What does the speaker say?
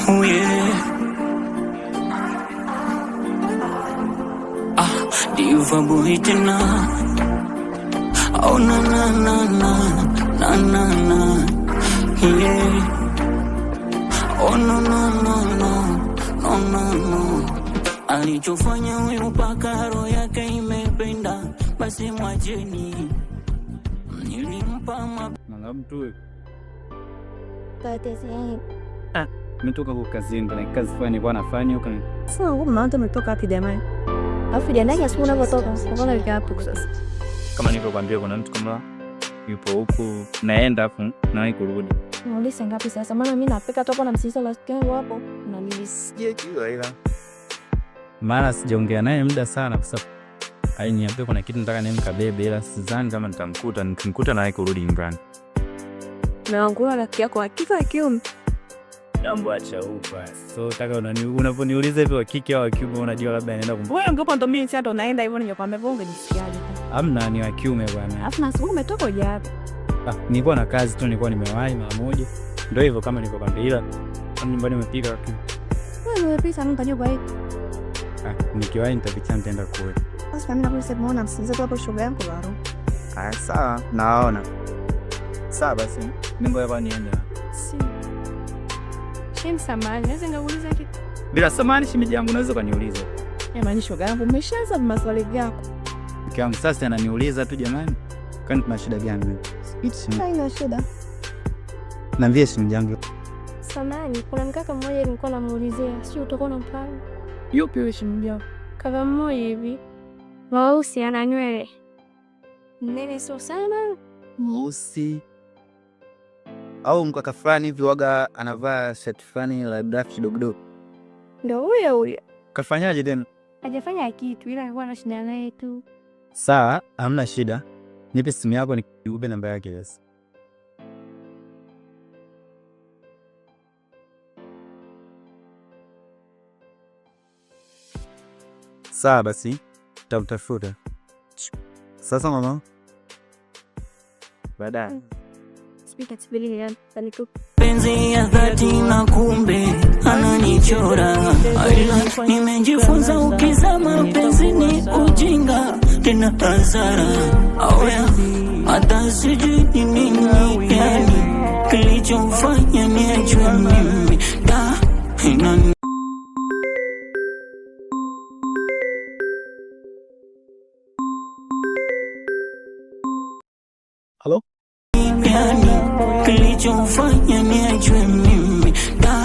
Oh yeah. Diva boy tena. Oh na na na na na na na. Yeah. Oh no no no no no no no. Alichofanya huyu mpaka roho yake imependa, basi mwacheni. Nilimpa mtu Katesi. Nimetoka kwa kazini, na kazi fulani nilikuwa nafanya huko. Sasa huko mama umetoka wapi jamani? Alafu jana yake unapotoka, unaona wiki hapo sasa. Kama nilivyokuambia kuna mtu kama yupo huku naenda afu nawahi kurudi. Unauliza ngapi sasa? Maana mimi napeka tu hapo na msisa rafiki yangu hapo. Na nilisikia kiwa ila. Maana sijaongea naye muda sana kwa sababu aliniambia kuna kitu nataka nimkabebe, ila sidhani kama nitamkuta, nikimkuta nawahi kurudi nyumbani. Na wangu rafiki yako hakika kiume. Jambo acha upa. So taka unaponiuliza hivyo hakiki au kiume unajua labda anaenda kumbe. Wewe ungepo ndo mimi sasa ndo naenda hivyo ningekwambia wewe ungejisikiaje? Amna, ni wa kiume bwana. Alafu na siku umetoka hoja hapa. Nilikuwa na kazi tu, nilikuwa nimewahi mara moja. Ndio hivyo kama nilivyokwambia, ila nyumbani umepika wapi? Wewe umepika nyumba nyumba hii. Nikiwahi nitapitia nitaenda kule. Sasa mimi nakuwa sema mbona msinza tu hapo shoga yangu baro. Sawa, naona. Sawa basi. Ningo hapa niende. Si. Shem samani, naweza ngauliza kitu. Bila samani shimiji yangu unaweza kuniuliza. Jamani shoga yangu umeshaanza maswali yako. Kiangu sasa ananiuliza tu jamani. Kwani tuna shida gani? Haina shida. Niambie shimiji yangu. Samani, kuna mkaka mmoja nilikuwa namuulizia, sio utakuwa unampanga. Yupi wewe shimiji yangu? Kaka mmoja hivi. Mweusi ana nywele. Nene sio sana. Mweusi. Au mkaka fulani hivi waga anavaa shirt fulani la draft kidogo. Ndio huyo. Kafanyaje tena? Hajafanya kitu ila alikuwa anashinda naye tu. Sawa, hamna shida. Nipe simu yako nikupe namba yake sasa. Sawa basi, tutamtafuta. Sasa mama. Baadaye. Penzi ya dhati na kumbe ananichora. Nimejifunza ukizama penzi ni ujinga tena hasara. Hata sijui ni nini yani kilichofanya niachwe mimi. Halo? Kilichofanya ni